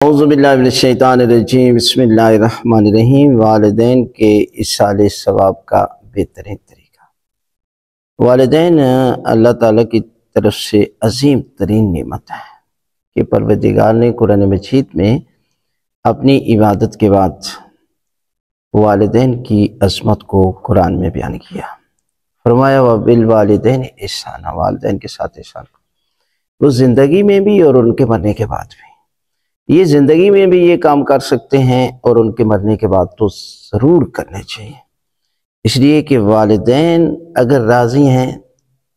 اعوذ باللہ من الشیطان الرجیم، بسم اللہ الرحمن الرحیم۔ والدین کے اصالِ ثواب کا بہترین طریقہ۔ والدین اللہ تعالیٰ کی طرف سے عظیم ترین نعمت ہے کہ پروردگار نے قرآن مجید میں اپنی عبادت کے بعد والدین کی عظمت کو قرآن میں بیان کیا۔ فرمایا وَبِالْوَالِدَيْنِ احسانا، والدین کے ساتھ احسان کو، وہ زندگی میں بھی اور ان کے مرنے کے بعد بھی۔ یہ زندگی میں بھی یہ کام کر سکتے ہیں اور ان کے مرنے کے بعد تو ضرور کرنے چاہیے، اس لیے کہ والدین اگر راضی ہیں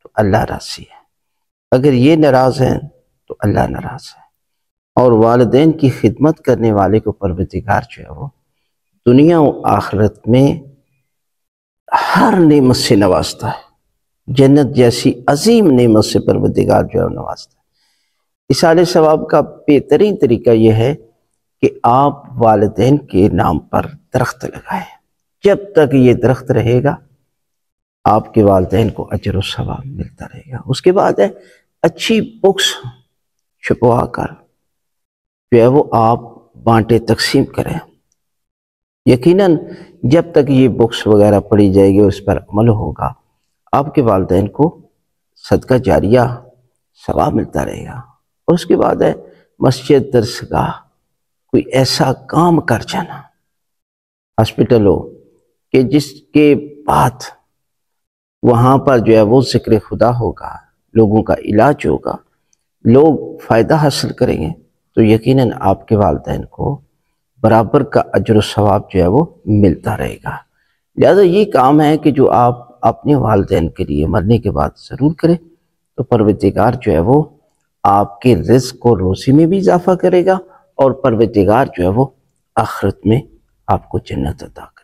تو اللہ راضی ہے، اگر یہ ناراض ہیں تو اللہ ناراض ہے۔ اور والدین کی خدمت کرنے والے کو پروردگار جو ہے وہ دنیا و آخرت میں ہر نعمت سے نوازتا ہے، جنت جیسی عظیم نعمت سے پروردگار جو ہے وہ نوازتا ہے۔ اصالِ ثواب کا بہترین طریقہ یہ ہے کہ آپ والدین کے نام پر درخت لگائیں۔ جب تک یہ درخت رہے گا آپ کے والدین کو اجر و ثواب ملتا رہے گا۔ اس کے بعد ہے اچھی بکس چھپوا کر جو ہے وہ آپ بانٹے تقسیم کریں۔ یقیناً جب تک یہ بکس وغیرہ پڑھی جائے گی اس پر عمل ہوگا، آپ کے والدین کو صدقہ جاریہ ثواب ملتا رہے گا۔ اور اس کے بعد ہے مسجد، درسگاہ، کوئی ایسا کام کر جانا، ہاسپٹل ہو کہ جس کے بعد وہاں پر جو ہے وہ ذکر خدا ہوگا، لوگوں کا علاج ہوگا، لوگ فائدہ حاصل کریں گے، تو یقیناً آپ کے والدین کو برابر کا اجر و ثواب جو ہے وہ ملتا رہے گا۔ لہذا یہ کام ہے کہ جو آپ اپنے والدین کے لیے مرنے کے بعد ضرور کریں، تو پروردگار جو ہے وہ آپ کے رزق اور روزی میں بھی اضافہ کرے گا، اور پروردگار جو ہے وہ آخرت میں آپ کو جنت عطا کرے گا۔